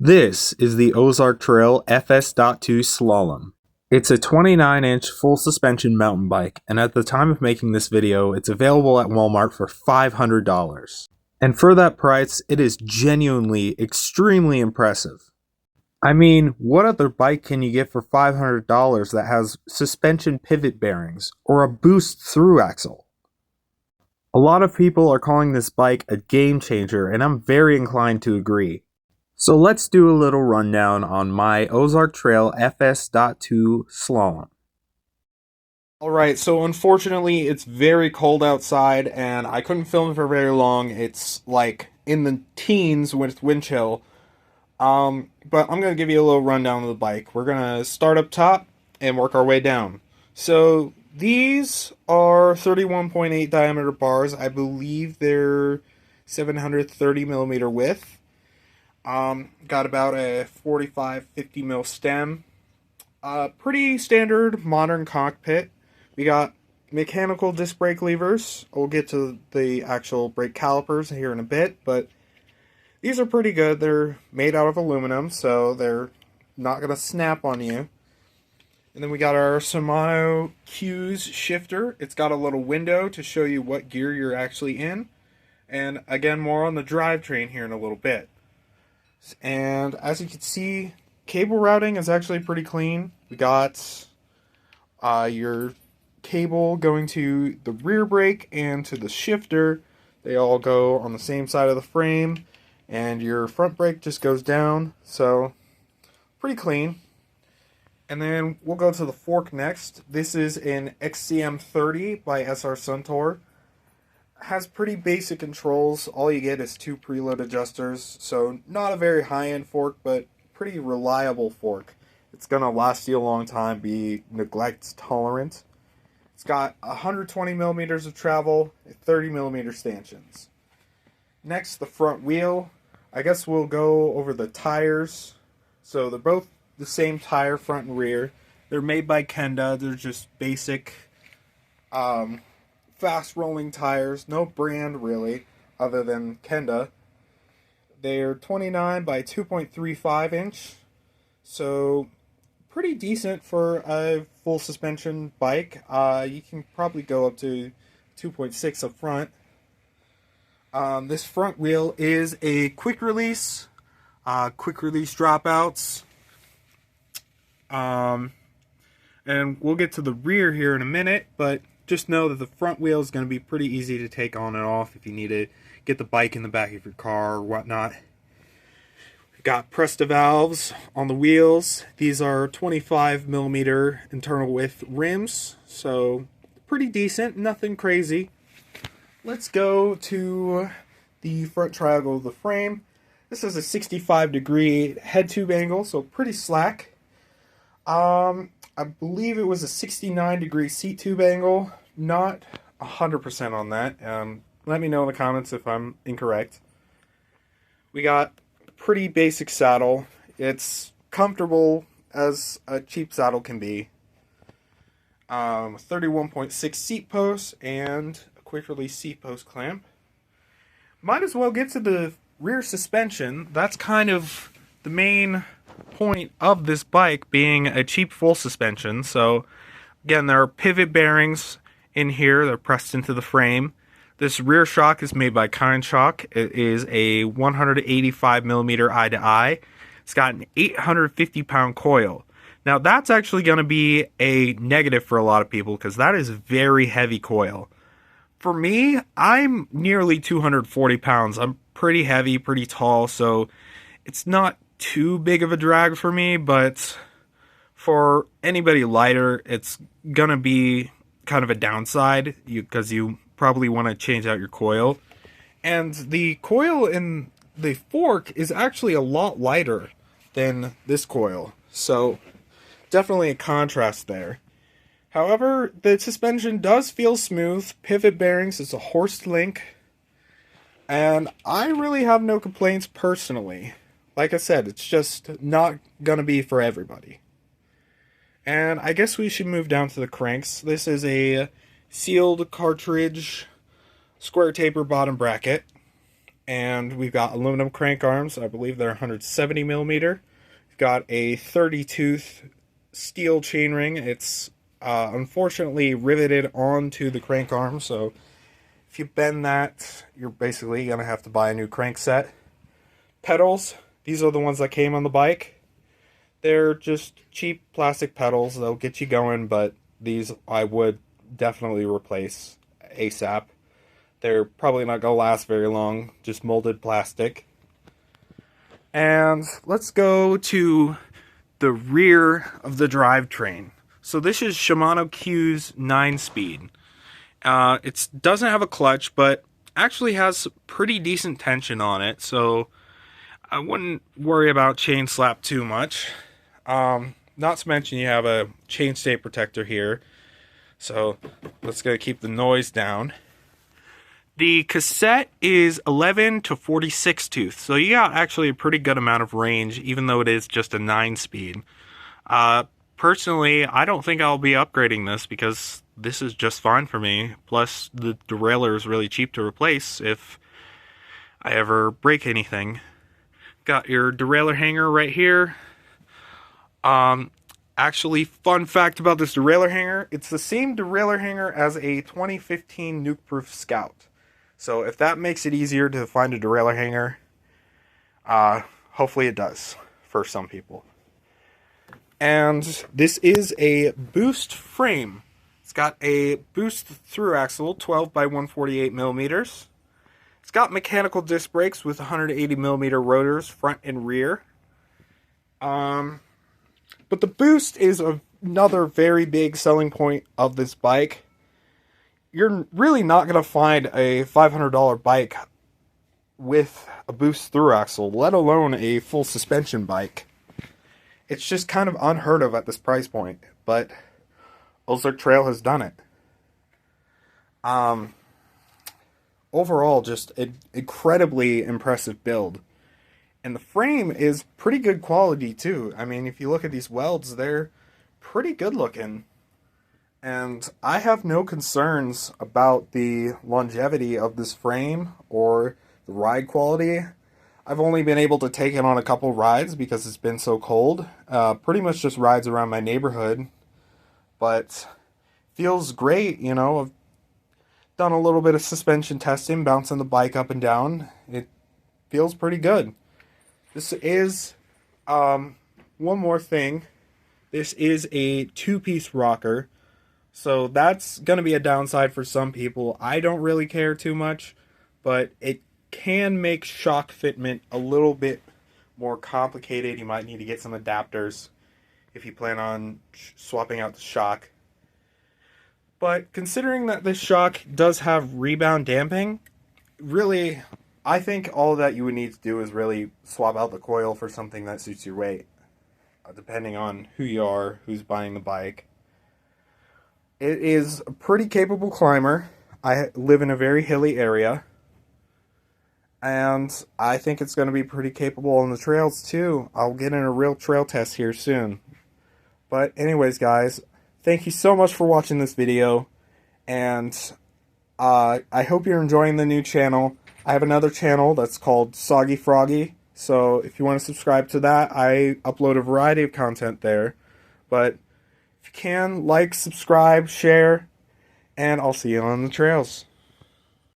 This is the Ozark Trail FS.2 Slalom. It's a 29-inch full suspension mountain bike, and at the time of making this video, it's available at Walmart for $500. And for that price, it is genuinely extremely impressive. I mean, what other bike can you get for $500 that has suspension pivot bearings or a boost through axle? A lot of people are calling this bike a game changer, and I'm very inclined to agree. So let's do a little rundown on my Ozark Trail FS.2 Slalom. Alright, so unfortunately it's very cold outside and I couldn't film it for very long. It's like in the teens with wind chill. But I'm going to give you a little rundown of the bike. We're going to start up top and work our way down. So these are 31.8 diameter bars. I believe they're 730 millimeter width. Got about a 45-50 mil stem. Pretty standard modern cockpit. We got mechanical disc brake levers. We'll get to the actual brake calipers here in a bit, but these are pretty good. They're made out of aluminum, so they're not going to snap on you. And then we got our Shimano Q's shifter. It's got a little window to show you what gear you're actually in. And again, more on the drivetrain here in a little bit. And as you can see, cable routing is actually pretty clean. We got your cable going to the rear brake and to the shifter. They all go on the same side of the frame, and your front brake just goes down, so pretty clean. And then we'll go to the fork next. This is an XCM30 by SR Suntour. Has pretty basic controls. All you get is 2 preload adjusters, so not a very high-end fork, but pretty reliable fork. It's going to last you a long time, be neglect tolerant. It's got 120 millimeters of travel, 30 millimeter stanchions. Next, the front wheel. I guess we'll go over the tires. So they're both the same tire, front and rear. They're made by Kenda. They're just basic fast rolling tires, no brand really other than Kenda. They're 29 by 2.35 inch, so pretty decent for a full suspension bike. You can probably go up to 2.6 up front. This front wheel is a quick release dropouts. And we'll get to the rear here in a minute, but just know that the front wheel is going to be pretty easy to take on and off if you need to get the bike in the back of your car or whatnot. We've got Presta valves on the wheels. These are 25 millimeter internal width rims, so pretty decent, nothing crazy. Let's go to the front triangle of the frame. This is a 65-degree head tube angle, so pretty slack. I believe it was a 69-degree seat tube angle. Not 100% on that. Let me know in the comments if I'm incorrect. We got a pretty basic saddle. It's comfortable as a cheap saddle can be. 31.6 seat posts and a quick release seat post clamp. Might as well get to the rear suspension. That's kind of the main point of this bike, being a cheap full suspension. So again, there are pivot bearings in here. They're pressed into the frame. This rear shock is made by Kind Shock. It is a 185 millimeter eye to eye. It's got an 850 pound coil. Now that's actually going to be a negative for a lot of people because that is very heavy coil. For me, I'm nearly 240 pounds. I'm pretty heavy, pretty tall, so it's not too big of a drag for me, but for anybody lighter, it's gonna be kind of a downside because you probably want to change out your coil. And the coil in the fork is actually a lot lighter than this coil, so definitely a contrast there. However, the suspension does feel smooth. Pivot bearings is a horsed link, and I really have no complaints personally. Like I said, it's just not gonna be for everybody. And I guess we should move down to the cranks. This is a sealed cartridge square taper bottom bracket. And we've got aluminum crank arms. I believe they're 170 millimeter. We've got a 30 tooth steel chainring. It's unfortunately riveted onto the crank arm, so if you bend that, you're basically going to have to buy a new crank set. Pedals, these are the ones that came on the bike. They're just cheap plastic pedals. They'll get you going, but these I would definitely replace ASAP. They're probably not going to last very long, just molded plastic. And let's go to the rear of the drivetrain. So this is Shimano Q's 9-speed. It doesn't have a clutch, but actually has pretty decent tension on it, so I wouldn't worry about chain slap too much. Not to mention you have a chain stay protector here, so let's go keep the noise down. The cassette is 11 to 46 tooth, so you got actually a pretty good amount of range, even though it is just a 9-speed. Personally, I don't think I'll be upgrading this because this is just fine for me. Plus, the derailleur is really cheap to replace if I ever break anything. Got your derailleur hanger right here. Actually, fun fact about this derailleur hanger, it's the same derailleur hanger as a 2015 nuke-proof Scout. So if that makes it easier to find a derailleur hanger, hopefully it does for some people. And this is a boost frame. It's got a boost through axle, 12 by 148 millimeters. It's got mechanical disc brakes with 180 millimeter rotors, front and rear. But the boost is another very big selling point of this bike. You're really not going to find a $500 bike with a boost through axle, let alone a full suspension bike. It's just kind of unheard of at this price point, but Ozark Trail has done it. Overall, just an incredibly impressive build. And the frame is pretty good quality too. I mean, if you look at these welds, they're pretty good looking. And I have no concerns about the longevity of this frame or the ride quality. I've only been able to take it on a couple rides because it's been so cold. Pretty much just rides around my neighborhood. But feels great, you know. I've done a little bit of suspension testing, bouncing the bike up and down. It feels pretty good. This is, one more thing. This is a 2-piece rocker. So that's going to be a downside for some people. I don't really care too much, but it can make shock fitment a little bit more complicated. You might need to get some adapters if you plan on swapping out the shock. But considering that this shock does have rebound damping, really, I think all that you would need to do is really swap out the coil for something that suits your weight, depending on who you are, who's buying the bike. It is a pretty capable climber. I live in a very hilly area, and I think it's going to be pretty capable on the trails too. I'll get in a real trail test here soon. But anyways, guys, thank you so much for watching this video, and I hope you're enjoying the new channel. I have another channel that's called Soggy Froggy, so if you want to subscribe to that, I upload a variety of content there. But if you can, like, subscribe, share, and I'll see you on the trails.